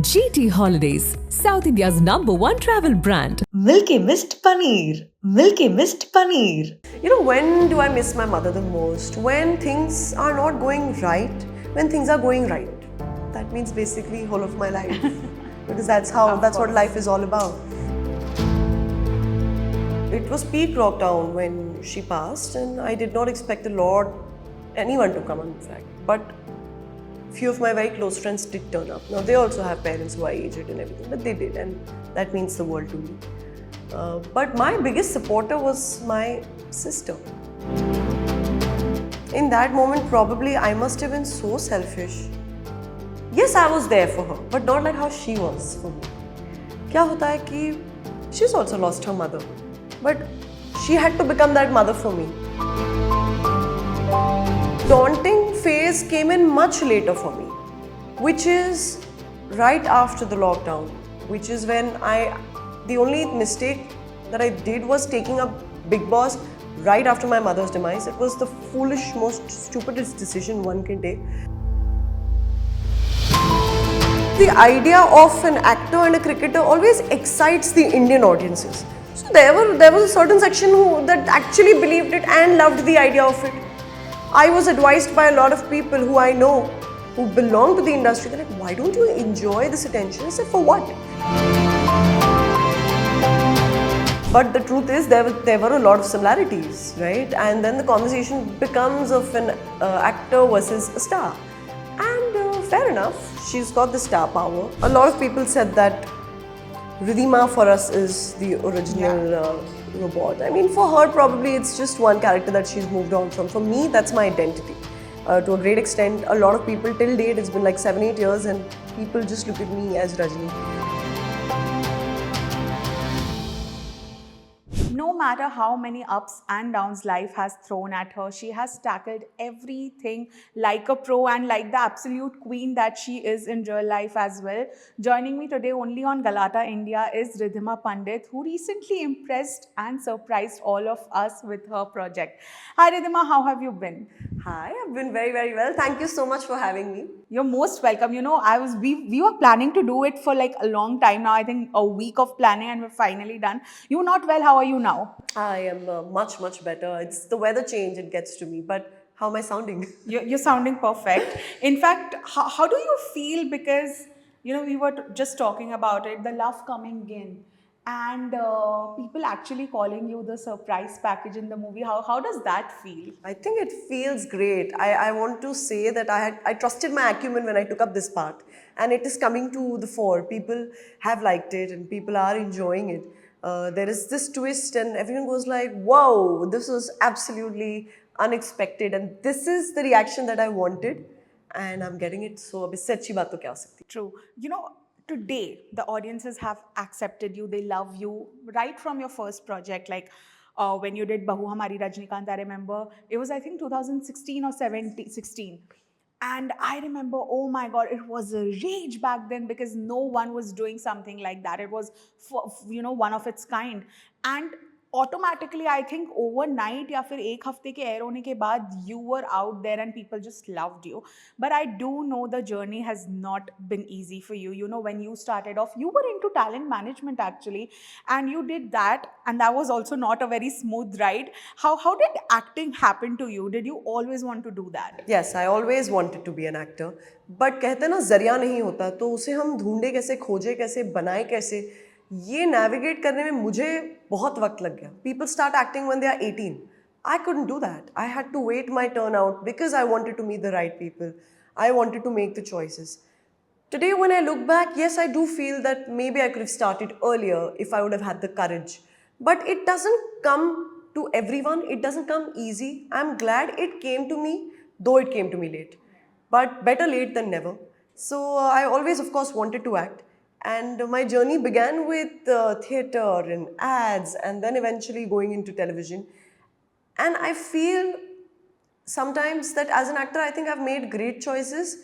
GT Holidays, South India's #1 travel brand. Milky Mist Paneer. Milky Mist Paneer. You know, when do I miss my mother the most? When things are not going right, when things are going right. That means basically whole of my life. Because that's what life is all about. It was peak lockdown when she passed, and I did not expect anyone to come in fact. But few of my very close friends did turn up. Now they also have parents who are aged and everything, but they did, and that means the world to me. But my biggest supporter was my sister. In that moment, probably I must have been so selfish. Yes, I was there for her, but not like how she was for me. क्या होता है कि she's also lost her mother, but she had to become that mother for me. Daunting phase came in much later for me, which is right after the lockdown, which is when the only mistake that I did was taking up Bigg Boss right after my mother's demise. It was the foolish, most stupidest decision one can take. The idea of an actor and a cricketer always excites the Indian audiences. So there was a certain section that actually believed it and loved the idea of it. I was advised by a lot of people who I know who belong to the industry. They're like, why don't you enjoy this attention? I said, for what? But the truth is, there were a lot of similarities, right? And then the conversation becomes of an actor versus a star. And fair enough, she's got the star power. A lot of people said that Ridhima for us is the original robot. I mean, for her, probably it's just one character that she's moved on from. For me, that's my identity. To a great extent, a lot of people till date, it's been like 7-8 years, and people just look at me as Rajni. No matter how many ups and downs life has thrown at her, she has tackled everything like a pro and like the absolute queen that she is in real life as well. Joining me today only on Galata India is Ridhima Pandit, who recently impressed and surprised all of us with her project. Hi Ridhima, how have you been? Hi, I've been very, very well. Thank you so much for having me. You're most welcome. You know, we were planning to do it for like a long time now. I think a week of planning, and we're finally done. You're not well. How are you now? I am much, much better. It's the weather change, it gets to me. But how am I sounding? You're sounding perfect. In fact, how do you feel? Because, you know, we were just talking about it, the love coming in, and people actually calling you the surprise package in the movie. How does that feel? I think it feels great. I want to say that I trusted my acumen when I took up this part. And it is coming to the fore. People have liked it and people are enjoying it. There is this twist and everyone goes like, whoa, this was absolutely unexpected. And this is the reaction that I wanted. And I'm getting it. So, abhi se achhi baat to kya ho sakti? True. You know, today the audiences have accepted you, they love you right from your first project. Like when you did Bahu Hamari Rajnikant, I remember it was, I think, 2016 or 16. And I remember, oh my God, it was a rage back then because no one was doing something like that. It was, one of its kind. And automatically, I think overnight या फिर एक हफ्ते के air होने के बाद, you were out there and people just loved you. But I do know the journey has not been easy for you. You know, when you started off, you were into talent management actually, and you did that, and that was also not a very smooth ride. How did acting happen to you? Did you always want to do that? Yes, I always wanted to be an actor. But कहते ना जरिया नहीं होता तो उसे हम ढूंढे कैसे, खोजे कैसे, बनाए कैसे, ये navigate करने में मुझे बहुत वक्त लग गया. People start acting when they are 18. I couldn't do that. I had to wait my turn out because I wanted to meet the right people. I wanted to make the choices. Today when I look back, yes, I do feel that maybe I could have started earlier if I would have had the courage. But it doesn't come to everyone. It doesn't come easy. I'm glad it came to me, though it came to me late. But better late than never. So I always, of course, wanted to act. And my journey began with theatre and ads and then eventually going into television. And I feel sometimes that as an actor, I think I've made great choices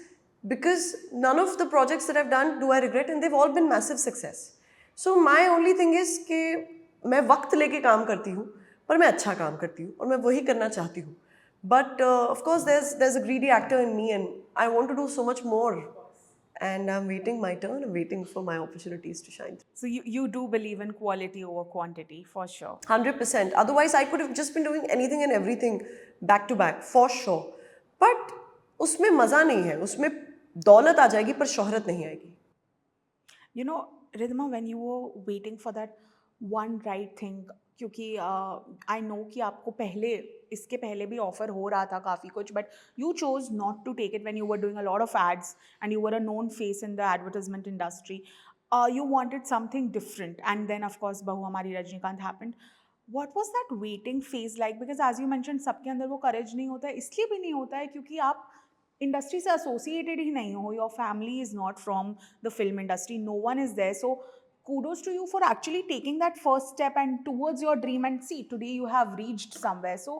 because none of the projects that I've done do I regret, and they've all been massive success. So my only thing is कि मैं वक्त लेके काम करती हूँ, पर मैं अच्छा काम करती हूँ और मैं वही करना चाहती हूँ. But of course, there's a greedy actor in me, and I want to do so much more. and I'm waiting my turn. I'm waiting for my opportunities to shine. So you do believe in quality over quantity, for sure. 100%. Otherwise, I could have just been doing anything and everything back to back, for sure. But उसमें मज़ा नहीं है, उसमें दौलत आ जाएगी पर शोहरत नहीं आएगी. You know, Ridhima, when you were waiting for that one right thing, क्योंकि आई नो कि आपको पहले इसके पहले भी ऑफर हो रहा था काफ़ी कुछ, but you chose not to take it when you were doing a lot of ads and you were a known face in the advertisement industry. You wanted something different, and then of course Bahu Hamari Rajnikant happened. What was that waiting phase like? Because as you mentioned, सबके अंदर वो courage नहीं होता है, इसलिए भी नहीं होता है क्योंकि आप इंडस्ट्री से एसोसिएटेड ही नहीं हो. Your family is not from the film industry, no one is there. So kudos to you for actually taking that first step and towards your dream, and see today you have reached somewhere. So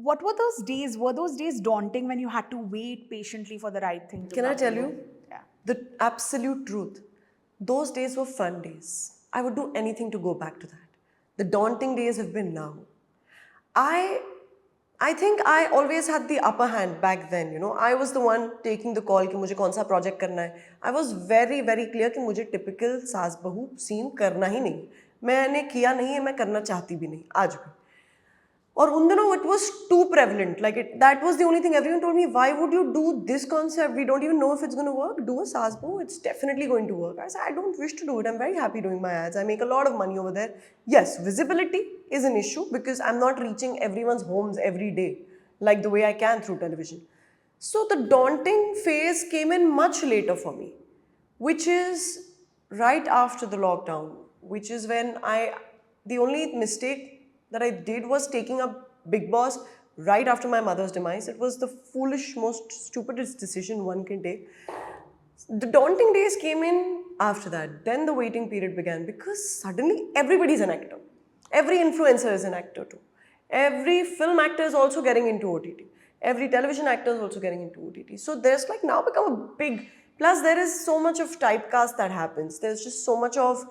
what were those days? Were those days daunting when you had to wait patiently for the right thing to Can I come tell to you Yeah. the absolute truth? Those days were fun days. I would do anything to go back to that. The daunting days have been now. I think I always had the upper hand back then, you know. I was the one taking the call कि मुझे कौन सा project करना है. I was very very clear कि मुझे typical सास बहू scene करना ही नहीं. मैंने किया नहीं है, मैं करना चाहती भी नहीं आज भी. और उन दिनों it was too prevalent. Like that was the only thing everyone told me. Why would you do this concept? We don't even know if it's going to work. Do a saas bahu. It's definitely going to work. I said I don't wish to do it. I'm very happy doing my ads. I make a lot of money over there. Yes, visibility is an issue because I'm not reaching everyone's homes every day like the way I can through television. So the daunting phase came in much later for me, which is right after the lockdown, which is when the only mistake that I did was taking up Bigg Boss right after my mother's demise. It was the foolish, most stupidest decision one can take. The daunting days came in after that. Then the waiting period began because suddenly everybody's an actor. Every influencer is an actor too. Every film actor is also getting into OTT. Every television actor is also getting into OTT. So there's like now become a big, plus there is so much of typecast that happens. There's just so much of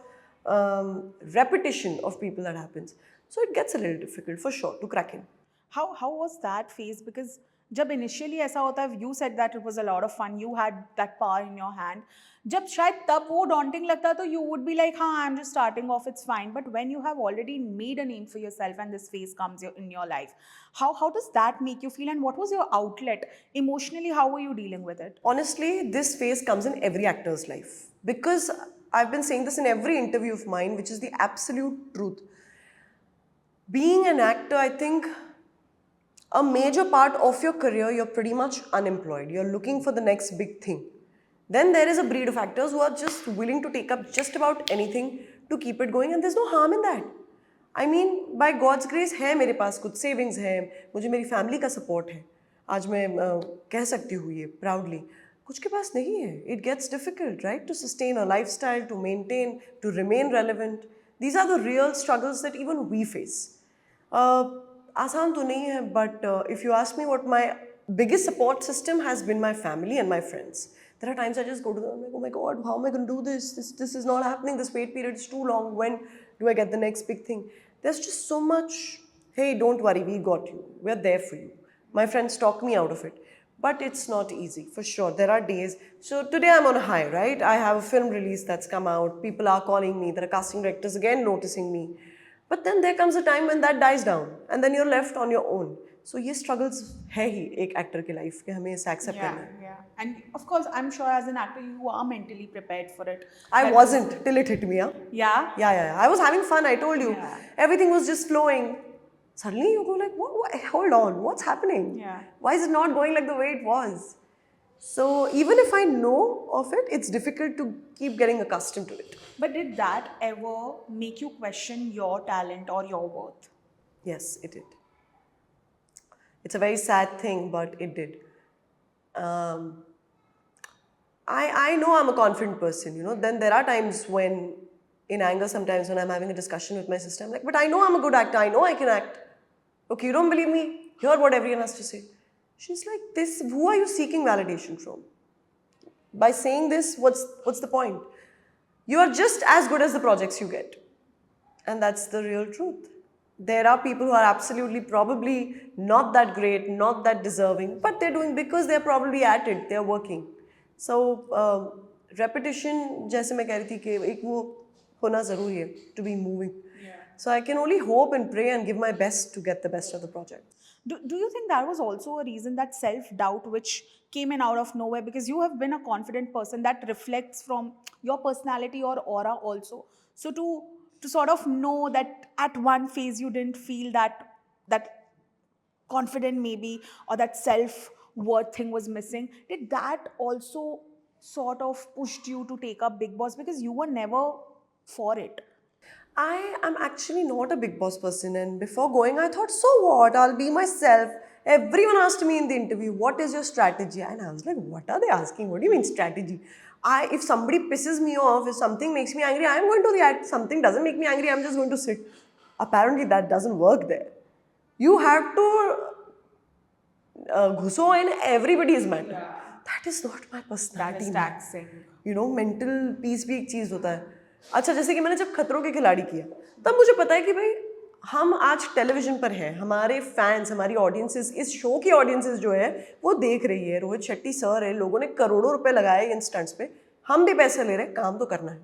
repetition of people that happens. So it gets a little difficult for sure to crack in. How was that phase? Because जब initially ऐसा होता है, you said that it was a lot of fun, you had that power in your hand. जब शायद तब वो daunting लगता तो you would be like, हाँ, I'm just starting off, it's fine. But when you have already made a name for yourself and this phase comes in your life, how does that make you feel? And what was your outlet? Emotionally, how were you dealing with it? Honestly, this phase comes in every actor's life. Because I've been saying this in every interview of mine, which is the absolute truth. Being an actor, I think a major part of your career, you're pretty much unemployed. You're looking for the next big thing. Then there is a breed of actors who are just willing to take up just about anything to keep it going, and there's no harm in that. I mean, by God's grace है मेरे पास कुछ savings है, मुझे मेरी family का support है. आज मैं कह सकती हूँ ये proudly. कुछ के पास नहीं है. It gets difficult, right? To sustain a lifestyle, to maintain, to remain relevant. These are the real struggles that even we face. आसान तो नहीं है, but if you ask me what my biggest support system has been my family and my friends. There are times I just go to them, I'm like, oh my God, how am I going to do this? This is not happening. This wait period is too long. When do I get the next big thing? There's just so much, hey, don't worry, we got you. We're there for you. My friends talk me out of it. But it's not easy, for sure. There are days. So today I'm on a high, right? I have a film release that's come out. People are calling me. There are casting directors again noticing me. But then there comes a time when that dies down. And then you're left on your own. So ये struggles है ही एक actor की life के हमें इसे accept करना है. Yeah. And of course, I'm sure as an actor, you are mentally prepared for it. I wasn't till it hit me, huh? Yeah? Yeah. I was having fun, I told you. Yeah. Everything was just flowing. Suddenly you go like, what? Hold on, what's happening? Yeah. Why is it not going like the way it was? So even if I know of it, it's difficult to keep getting accustomed to it. But did that ever make you question your talent or your worth? Yes, it did. It's a very sad thing, but it did. I know I'm a confident person, you know. Then there are times when, in anger sometimes when I'm having a discussion with my sister, I'm like, but I know I'm a good actor, I know I can act. Okay, you don't believe me? Hear what everyone has to say. She's like, this, who are you seeking validation from? By saying this, what's the point? You are just as good as the projects you get. And that's the real truth. There are people who are absolutely probably not that great, not that deserving, but they're doing because they're probably at it, they're working. So repetition, जैसे मैं कह रही थी कि एक वो होना ज़रूरी है to be moving. So I can only hope and pray and give my best to get the best of the project. Do you think that was also a reason, that self-doubt which came in out of nowhere? Because you have been a confident person, that reflects from your personality or aura also. So to sort of know that at one phase you didn't feel that confident maybe, or that self-worth thing was missing, did that also sort of pushed you to take up Big Boss, because you were never for it? I am actually not a Big Boss person, and before going, I thought, so what? I'll be myself. Everyone asked me in the interview, what is your strategy? And I was like, what are they asking? What do you mean strategy? If somebody pisses me off, if something makes me angry, I'm going to react. Something doesn't make me angry, I'm just going to sit. Apparently, that doesn't work there. You have to ghuso in everybody's matter. That is not my personality. That is taxing. Mental peace भी एक चीज़ होता है. अच्छा, जैसे कि मैंने जब खतरों के खिलाड़ी किया, तब मुझे पता है कि भाई हम आज टेलीविजन पर हैं, हमारे फैंस, हमारी ऑडियंसेस, इस शो की ऑडियंसेस जो है वो देख रही है. रोहित शेट्टी सर है, लोगों ने करोड़ों रुपए लगाए इन स्टंट्स पे, हम भी पैसे ले रहे हैं, काम तो करना है.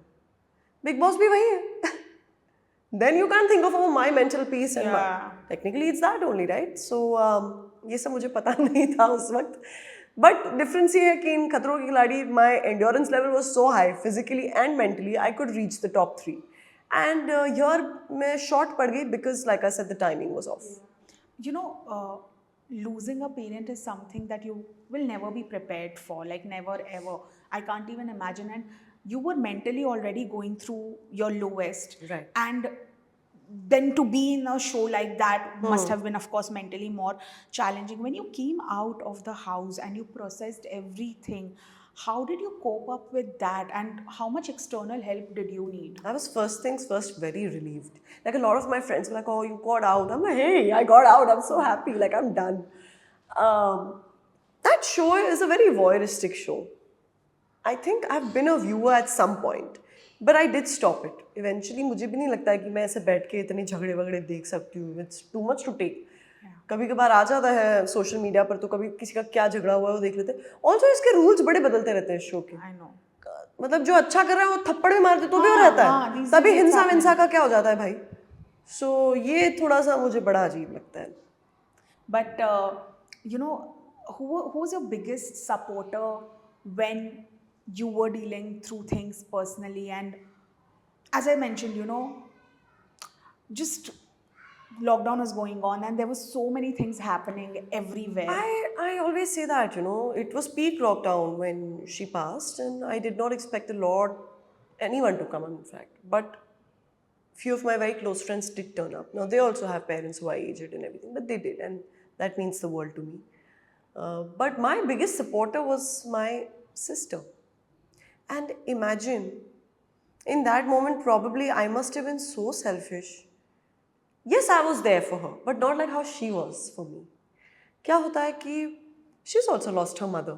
बिग बॉस भी वही है. Then you can't think of my mental peace and technically it's that only, right? So ये सब मुझे पता नहीं था उस वक्त. But difference ये है कि इन खतरों के खिलाड़ी my endurance level was so high physically and mentally I could reach the top 3. And here मैं short पड़ गई because like I said the timing was off. You know, losing a parent is something that you will never be prepared for, like never ever. I can't even imagine. And you were mentally already going through your lowest. Right. And then to be in a show like that must have been, of course, mentally more challenging. When you came out of the house and you processed everything, how did you cope up with that, and how much external help did you need? I was first things first very relieved. Like a lot of my friends were like, oh, you got out. I'm like, hey, I got out. I'm so happy. Like, I'm done. That show is a very voyeuristic show. I think I've been a viewer at some point. But I did stop it. Eventually, मुझे भी नहीं लगता है कि मैं ऐसे बैठ के इतने झगड़े वगड़े देख सकती हूँ. It's too much to take. कभी कभार आ जाता है सोशल मीडिया पर, तो कभी किसी का क्या झगड़ा हुआ है वो देख लेते हैं. ऑल्सो इसके रूल्स बड़े बदलते रहते हैं शो के. I know. मतलब जो अच्छा कर रहा है वो थप्पड़ भी मार दे तो भी वो रहता है, तभी हिंसा विंसा का क्या हो जाता है भाई. सो ये थोड़ा सा मुझे बड़ा अजीब लगता है. But you know, who's your biggest supporter when you were dealing through things personally? And as I mentioned, you know, just lockdown was going on and there were so many things happening everywhere. I always say that, you know, it was peak lockdown when she passed, and I did not expect anyone to come, in fact. But few of my very close friends did turn up. Now, they also have parents who are aged and everything, but they did, and that means the world to me. But my biggest supporter was my sister. And imagine, in that moment, probably I must have been so selfish. Yes, I was there for her, but not like how she was for me. क्या होता है कि she's also lost her mother,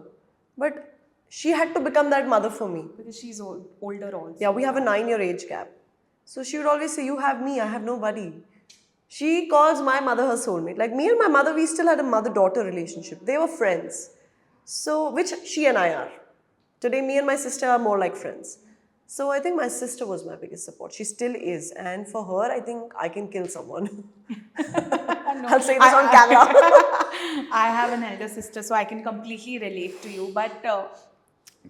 but she had to become that mother for me. Because she's older also. Yeah, we have a 9-year age gap. So she would always say, you have me, I have nobody. She calls my mother her soulmate. Like me and my mother, we still had a mother-daughter relationship. They were friends. So, which she and I are. Today, me and my sister are more like friends. So I think my sister was my biggest support. She still is. And for her, I think I can kill someone. I'll say this on camera. I have an elder sister, so I can completely relate to you. But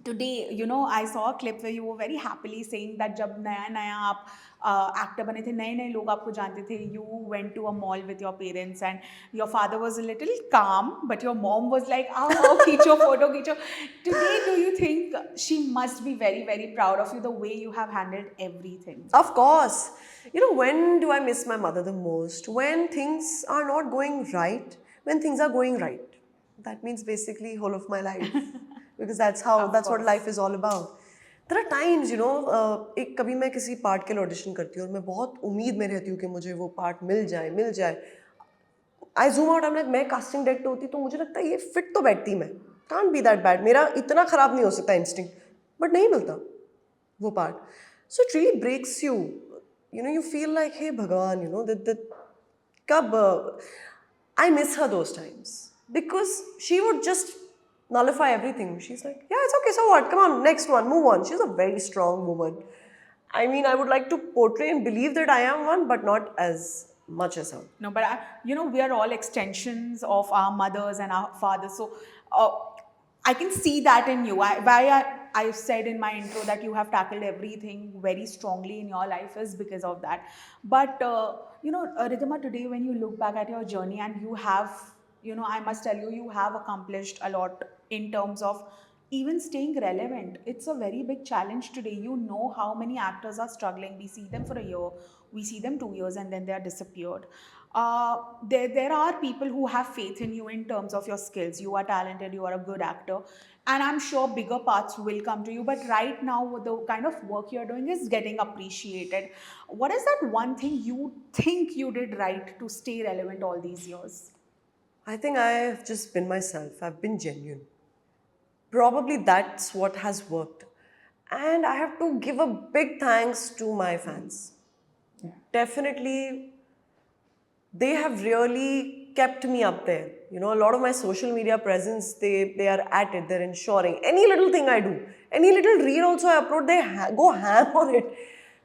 today, you know, I saw a clip where you were very happily saying that जब नया आप actor बने थे, नए लोग आपको जानते थे, you went to a mall with your parents and your father was a little calm, but your mom was like, oh, खींचो, photo खींचो. Today, do you think she must be very, very proud of you, the way you have handled everything? Of course. You know, when do I miss my mother the most? When things are not going right, when things are going right. That means basically whole of my life. Because that's what life is all about. There are times, you know, एक कभी मैं किसी part के लिए audition करती हूँ और मैं बहुत उम्मीद में रहती हूँ कि मुझे वो पार्ट मिल जाए. I zoom out, I'm like, मैं कास्टिंग डायरेक्टर होती तो मुझे लगता है ये फिट तो बैठती मैं. Can't be that bad. मेरा इतना खराब नहीं हो सकता इंस्टिंक्ट, बट नहीं मिलता वो part. So it really breaks you. You know, you feel like, hey Bhagwan, you know, I miss her those times. Because she would just nullify everything. She's like, yeah, it's okay, so what? Come on, next one, move on. She's a very strong woman. I mean, I would like to portray and believe that I am one, but not as much as her. No, but we are all extensions of our mothers and our fathers. So uh, I can see that in you. I said in my intro that you have tackled everything very strongly in your life is because of that. But, Ridhima, today when you look back at your journey and you have, I must tell you, you have accomplished a lot in terms of even staying relevant. It's a very big challenge today. You know how many actors are struggling. We see them for a year, we see them 2 years, and then they are disappeared. There are people who have faith in you in terms of your skills. You are talented, you are a good actor, and I'm sure bigger parts will come to you. But right now, the kind of work you're doing is getting appreciated. What is that one thing you think you did right to stay relevant all these years? I think I've just been myself. I've been genuine. Probably that's what has worked. And I have to give a big thanks to my fans. Definitely, they have really kept me up there. You know, a lot of my social media presence, they are at it. They're ensuring any little thing I do, any little reel also I upload, they go ham on it.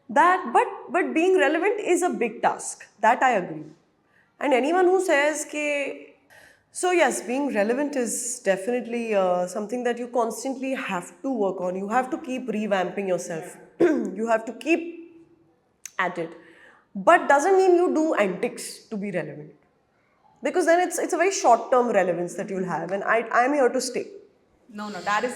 But being relevant is a big task. That I agree. And anyone who says ke, so yes, being relevant is definitely something that you constantly have to work on. You have to keep revamping yourself. You have to keep at it. But doesn't mean you do antics to be relevant. Because then it's a very short-term relevance that you'll have, and I'm here to stay. No, that is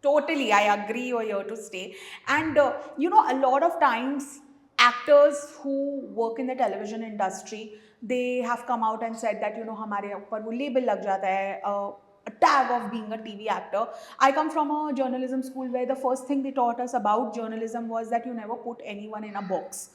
totally, I agree, you're here to stay. And, a lot of times, actors who work in the television industry, they have come out and said that, हमारे ऊपर वो label लग जाता है, a tag of being a TV actor. I come from a journalism school where the first thing they taught us about journalism was that you never put anyone in a box.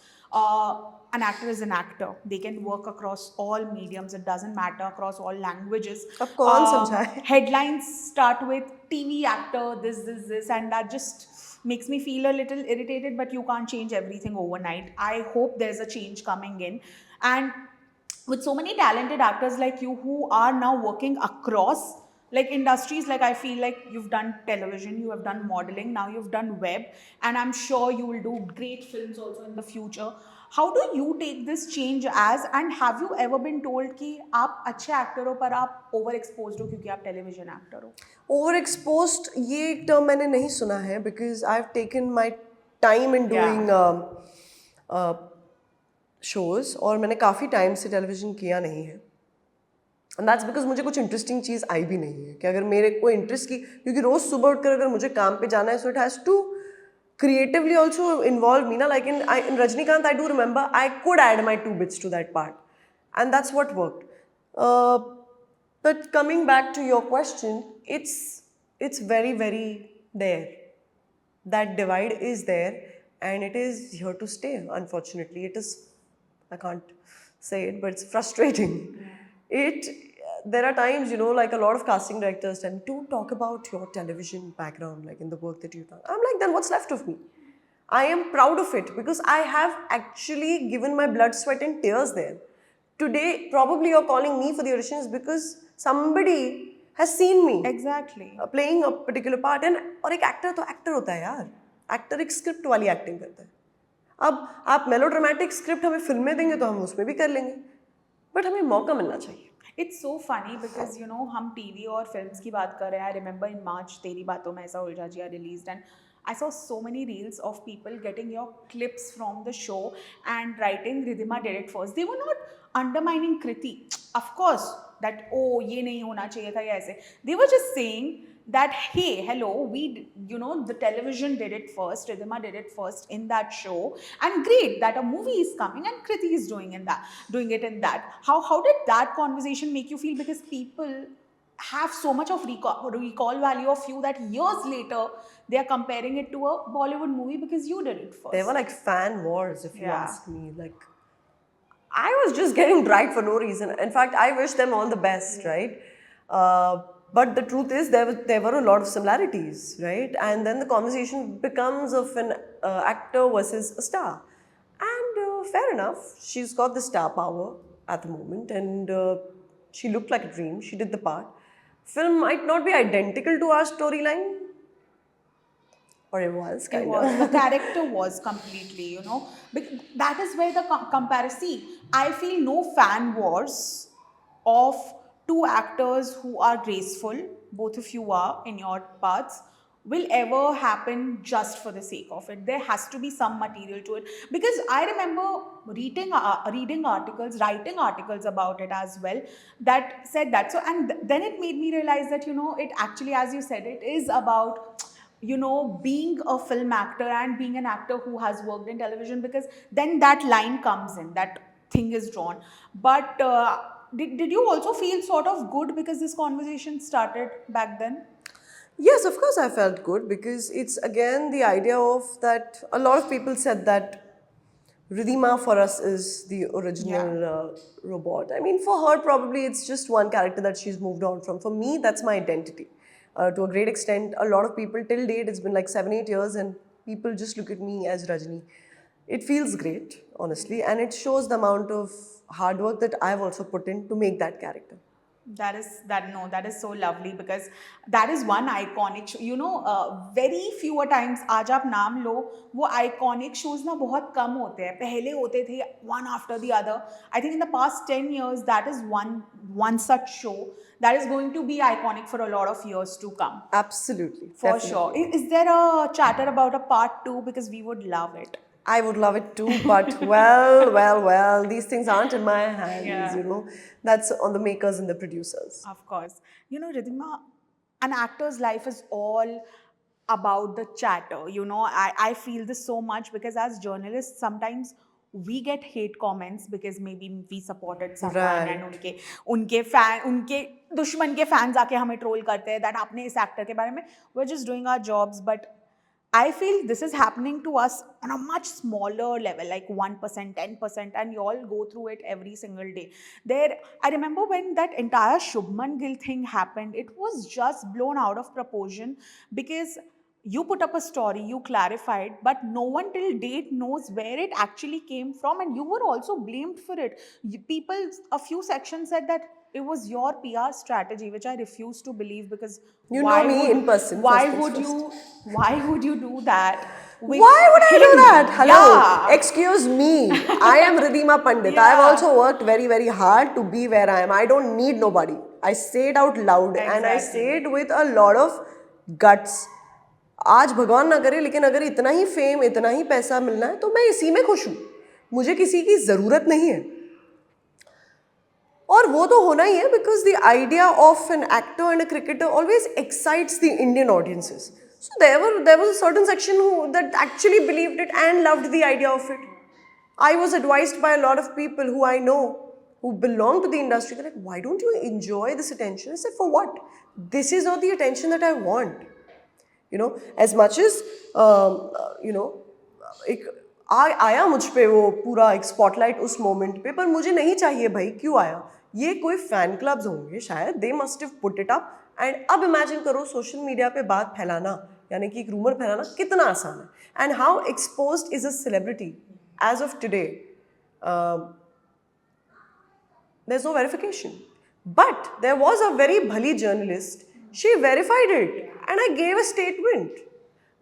An actor is an actor. They can work across all mediums. It doesn't matter, across all languages. अब कौन समझाए? Headlines start with TV actor, this, and that just makes me feel a little irritated, but you can't change everything overnight. I hope there's a change coming in. And with so many talented actors like you who are now working across like industries, like I feel like you've done television, you have done modeling, now you've done web, and I'm sure you will do great films also in the future. How do you take this change as, and have you ever been told कि आप अच्छे actor हो पर आप over exposed हो क्योंकि आप television actor हो? Overexposed, ये टर्म मैंने नहीं सुना है because I've taken my time in doing shows और मैंने काफ़ी टाइम से टेलीविजन किया नहीं है. And that's because मुझे कुछ इंटरेस्टिंग चीज़ आई भी नहीं है कि अगर मेरे को इंटरेस्ट की, क्योंकि रोज़ सुबह उठकर अगर मुझे काम पे जाना है, so it has to creatively also involve me. Like in Rajnikant, I do remember I could add my 2 bits to that part, and that's what worked. But coming back to your question, it's very, very there. That divide is there, and it is here to stay. Unfortunately, it is. I can't say it, but it's frustrating. There are times, like a lot of casting directors tell me, don't talk about your television background, like in the work that you've done. I'm like, then what's left of me? I am proud of it because I have actually given my blood, sweat and tears there. Today, probably you're calling me for the auditions because somebody has seen me. Exactly. Playing a particular part. And और एक actor तो actor होता है यार. Actor एक script वाली acting करता है. अब आप melodramatic script हमें फिल्में देंगे तो हम उसमें भी कर लेंगे. But हमें मौका मिलना चाहिए. It's so funny because हम TV और films की बात कर रहे हैं. I remember in March तेरी बातों में ऐसा उलझा जिया released, and I saw so many reels of people getting your clips from the show and writing Ridhima did it first. They were not undermining Kriti, of course, that ये नहीं होना चाहिए था या ऐसे. They were just saying that hey, hello, the television did it first, Ridhima did it first in that show, and great that a movie is coming and Kriti is doing it in that. How did that conversation make you feel? Because people have so much of recall value of you that years later they are comparing it to a Bollywood movie because you did it first. There were like fan wars, if you ask me. Like, I was just getting dragged for no reason. In fact, I wish them all the best, right? But the truth is, there were a lot of similarities, right? And then the conversation becomes of an actor versus a star. And fair enough, she's got the star power at the moment, and she looked like a dream. She did the part. film might not be identical to our storyline, or it was It kind was. The of. character was completely, you know. That is where the comparison. See, I feel no fan wars of two actors who are graceful, both of you are in your parts, will ever happen just for the sake of it. There has to be some material to it. Because I remember reading articles, writing articles about it as well, that said that. So, and then it made me realize that, you know, it actually, as you said, it is about, you know, being a film actor and being an actor who has worked in television, because then that line comes in, that thing is drawn. But did you also feel sort of good because this conversation started back then? Yes, of course, I felt good because it's again the idea of that a lot of people said that Ridhima for us is the original robot. I mean, for her, probably it's just one character that she's moved on from. For me, that's my identity. To a great extent, a lot of people till date, it's been like 7-8 years, and people just look at me as Rajni. It feels great, honestly, and it shows the amount of hard work that I've also put in to make that character. That is so lovely, because that is one iconic show, you know. Very fewer times, आज आप नाम लो, वो iconic shows ना बहुत कम होते हैं. पहले होते थे one after the other. I think in the past 10 years, that is one such show that is going to be iconic for a lot of years to come. Absolutely. For definitely. sure. Is there a chatter about a part 2? Because we would love it. I would love it too, but well, these things aren't in my hands, Yeah. you know. That's on the makers and the producers. Of course. You know, Ridhima, an actor's life is all about the chatter. You know, I feel this so much because as journalists, sometimes we get hate comments because maybe we supported someone Right. and उनके दुश्मन के fans आके हमें troll करते हैं that आपने इस actor के बारे में. We're just doing our jobs, but I feel this is happening to us on a much smaller level, like 1%, 10%, and you all go through it every single day. I remember when that entire Shubman Gill thing happened, it was just blown out of proportion because you put up a story, you clarified, but no one till date knows where it actually came from, and you were also blamed for it. People, a few sections said that it was your PR strategy, which I refuse to believe, because You know me in person, Why first would things you? Why would you do that? with Why would I do him? that? Hello. Yeah. Excuse me. I am Ridhima Pandit. Yeah. I've also worked very, very hard to be where I am. I don't need nobody. I say it out loud and I say Exactly. it with a lot of guts. आज भगवान ना करे, लेकिन अगर इतना ही fame, इतना ही पैसा मिलना है तो मैं इसी में खुश हूँ. मुझे किसी की ज़रूरत नहीं है. और वो तो होना ही है because the idea of an actor and a cricketer always excites the Indian audiences. So there was a certain section that actually believed it and loved the idea of it. I was advised by a lot of people who I know who belong to the industry. They're like, why don't you enjoy this attention? I said, for what? This is not the attention that I want. You know, as much as you know, एक आया मुझ पे वो पूरा एक spotlight उस moment पे, पर मुझे नहीं चाहिए भाई. क्यों आया? ये कोई फैन क्लब्स होंगे शायद, they must have put it up. And अब इमेजिन करो सोशल मीडिया पे बात फैलाना, यानी कि एक रूमर फैलाना कितना आसान है. And how exposed is a celebrity as of today. There's no verification. But there was a very bhali journalist. She verified it. And I gave a statement.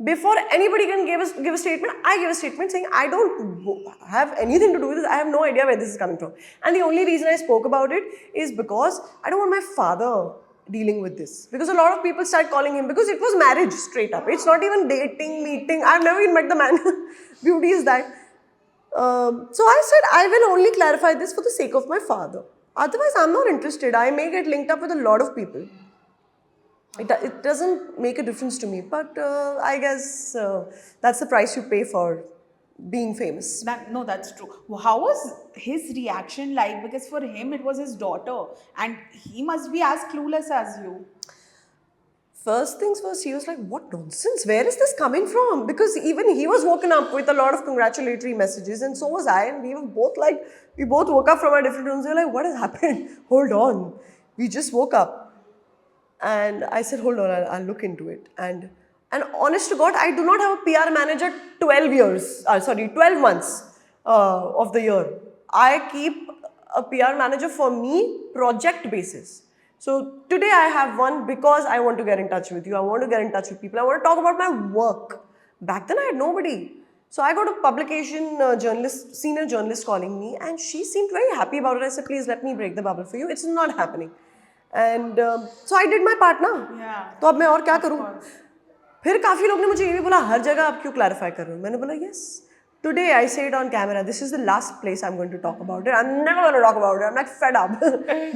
Before anybody can give a statement, I gave a statement saying I don't have anything to do with this. I have no idea where this is coming from. And the only reason I spoke about it is because I don't want my father dealing with this. Because a lot of people start calling him, because it was marriage straight up. It's not even dating, meeting. I've never even met the man. Beauty is that. So I said, I will only clarify this for the sake of my father. Otherwise, I'm not interested. I may get linked up with a lot of people. It doesn't make a difference to me. But I guess that's the price you pay for being famous. No, that's true. How was his reaction like? Because for him, it was his daughter, and he must be as clueless as you. First things first, he was like, what nonsense? Where is this coming from? Because even he was woken up with a lot of congratulatory messages, and so was I. And we were both like, we both woke up from our different rooms. We were like, what has happened? Hold on. We just woke up. And I said, hold on, I'll look into it. And honest to God, I do not have a PR manager 12 months of the year. I keep a PR manager for me project basis. So today I have one because I want to get in touch with you. I want to get in touch with people. I want to talk about my work. Back then I had nobody. So I got a publication senior journalist calling me, and she seemed very happy about it. I said, please let me break the bubble for you. It's not happening. And so I did my part now. Yeah. तो अब मैं और क्या Of करूँ? course. फिर काफ़ी लोग ने मुझे ये भी बोला हर जगह आप क्यों क्लैरिफाई कर रहे हो? मैंने बोला yes. Today I say it on camera. This is the last place I'm going to talk about it. I'm never going to talk about it. I'm like fed up.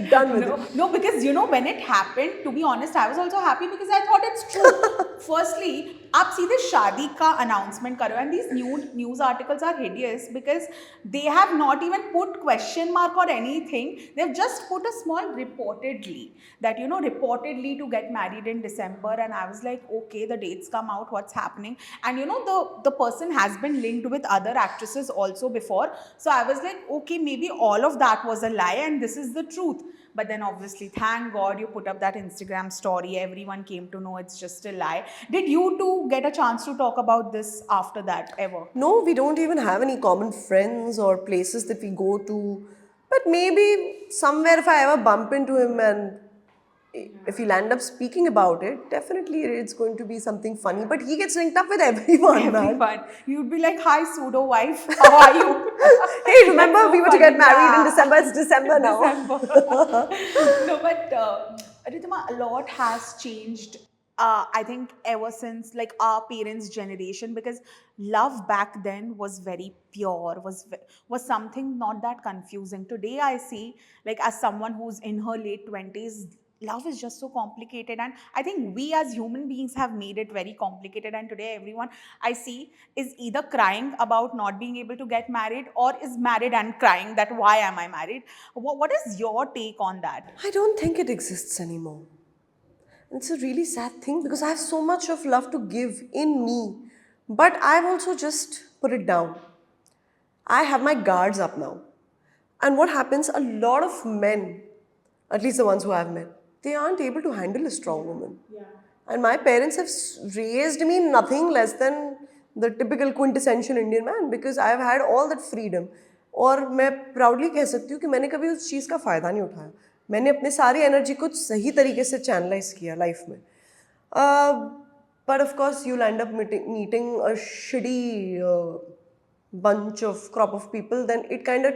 Done with it. No, because you know when it happened, to be honest, I was also happy because I thought it's true. Firstly, आप सीधे शादी का announcement करो, and these news articles are hideous because they have not even put question mark or anything. They've just put a small reportedly that reportedly to get married in December, and I was like, okay, the dates come out, what's happening? And the person has been linked with other actresses also before, so I was like, okay, maybe all of that was a lie and this is the truth. But then obviously, thank God you put up that Instagram story. Everyone came to know it's just a lie. Did you two get a chance to talk about this after that ever? No, we don't even have any common friends or places that we go to. But maybe somewhere if I ever bump into him and if he'll end up speaking about it, definitely it's going to be something funny. But he gets linked up with everyone, man. Everyone. You'd be like, hi, pseudo wife. How are you? Hey, remember we were to get married in Yeah. December. It's December now. No, but Ridhima, a lot has changed. I think ever since like our parents' generation, because love back then was very pure, was something not that confusing. Today, I see like as someone who's in her late 20s, love is just so complicated, and I think we as human beings have made it very complicated. And today, everyone I see is either crying about not being able to get married or is married and crying that why am I married. What is your take on that? I don't think it exists anymore. It's a really sad thing because I have so much of love to give in me, but I've also just put it down. I have my guards up now. And what happens, a lot of men, at least the ones who I've met, they aren't able to handle a strong woman. Yeah. And my parents have raised me nothing less than the typical quintessential Indian man because I've had all that freedom. और मैं proudly कह सकती हूँ कि मैंने कभी उस चीज़ का फ़ायदा नहीं उठाया. मैंने अपने सारी एनर्जी को सही तरीके से चैनलाइज किया लाइफ में. But of course you'll end up meeting a shitty bunch of crop of people, then it kind of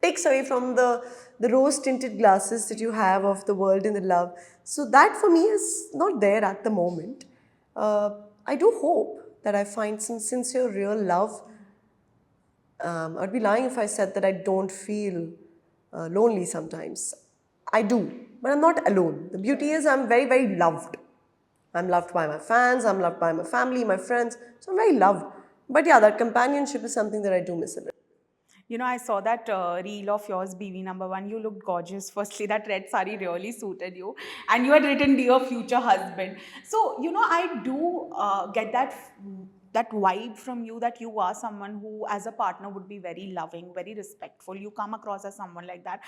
takes away from the rose tinted glasses that you have of the world and the love. So that for me is not there at the moment. I do hope that I find some sincere real love. I'd be lying if I said that I don't feel lonely sometimes. I do, but I'm not alone. The beauty is I'm very, very loved. I'm loved by my fans, I'm loved by my family, my friends, so I'm very loved. But yeah, that companionship is something that I do miss a little. I saw that reel of yours, BV number one. You looked gorgeous. Firstly, that red sari really suited you. And you had written, dear future husband. So, I do get that vibe from you that you are someone who, as a partner, would be very loving, very respectful. You come across as someone like that.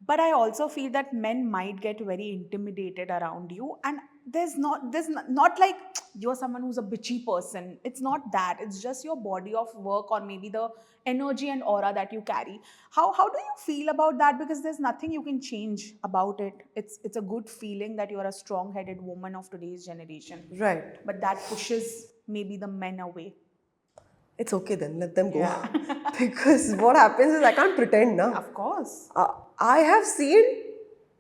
But I also feel that men might get very intimidated around you, and there's not like you're someone who's a bitchy person. It's not that. It's just your body of work or maybe the energy and aura that you carry. How do you feel about that? Because there's nothing you can change about it. It's a good feeling that you're a strong-headed woman of today's generation. Right. But that pushes maybe the men away. It's okay then, let them go. Yeah. Because what happens is I can't pretend now. Of course. I have seen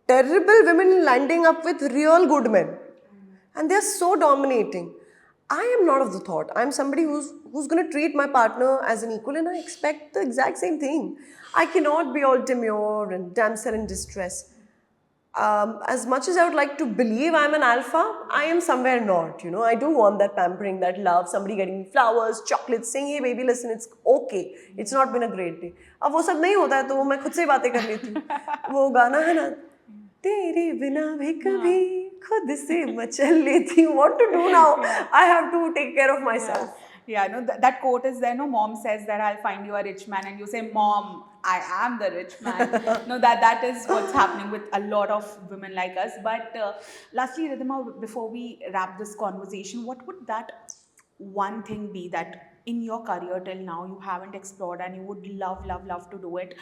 terrible women landing up with real good men. And they're so dominating. I am not of the thought. I'm somebody who's going to treat my partner as an equal, and I expect the exact same thing. I cannot be all demure and damsel in distress. As much as I would like to believe I'm an alpha, I am somewhere not. I do want that pampering, that love, somebody getting me flowers, chocolates, saying, hey baby, listen, it's okay. It's not been a great day. अब वो सब नहीं होता है तो मैं खुद से बातें कर लेती हूँ. वो गाना है ना, तेरे बिना भी कभी खुद से मचल लेती हूँ. What to do now? I have to take care of myself. Yeah, no, that quote is there. No, mom says that I'll find you a rich man, and you say, Mom, I am the rich man. No, that is what's happening with a lot of women like us. But lastly, Ridhima, before we wrap this conversation, what would that one thing be that in your career till now you haven't explored and you would love to do it?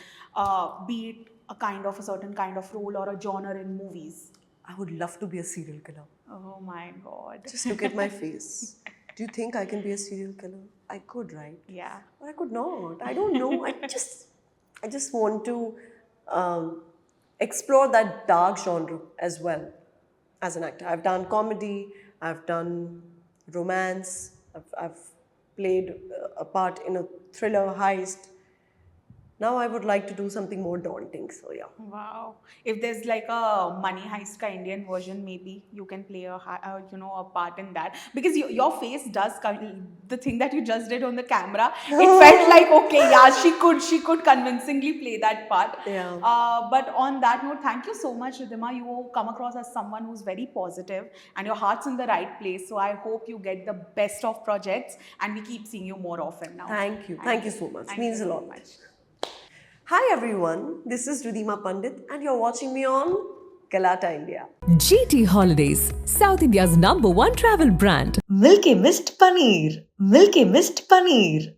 Be it a certain kind of role or a genre in movies. I would love to be a serial killer. Oh my God. Just look at my face. Do you think I can be a serial killer? I could, right? Yeah. Or I could not. I don't know. I just want to explore that dark genre as well as an actor. I've done comedy. I've done romance. I've played a part in a thriller heist. Now I would like to do something more daunting. So yeah. Wow. If there's like a Money Heist ka Indian version, maybe you can play a part in that, because your face does the thing that you just did on the camera. It felt like, okay, yeah, she could convincingly play that part. Yeah. But on that note, thank you so much, Ridhima. You come across as someone who's very positive and your heart's in the right place. So I hope you get the best of projects and we keep seeing you more often now. Thank you. Thank you so much. Thank Means you a so lot. much. Hi everyone, this is Ridhima Pandit and you're watching me on Galata India. GT Holidays, South India's #1 travel brand. Milky Mist Paneer. Milky Mist Paneer.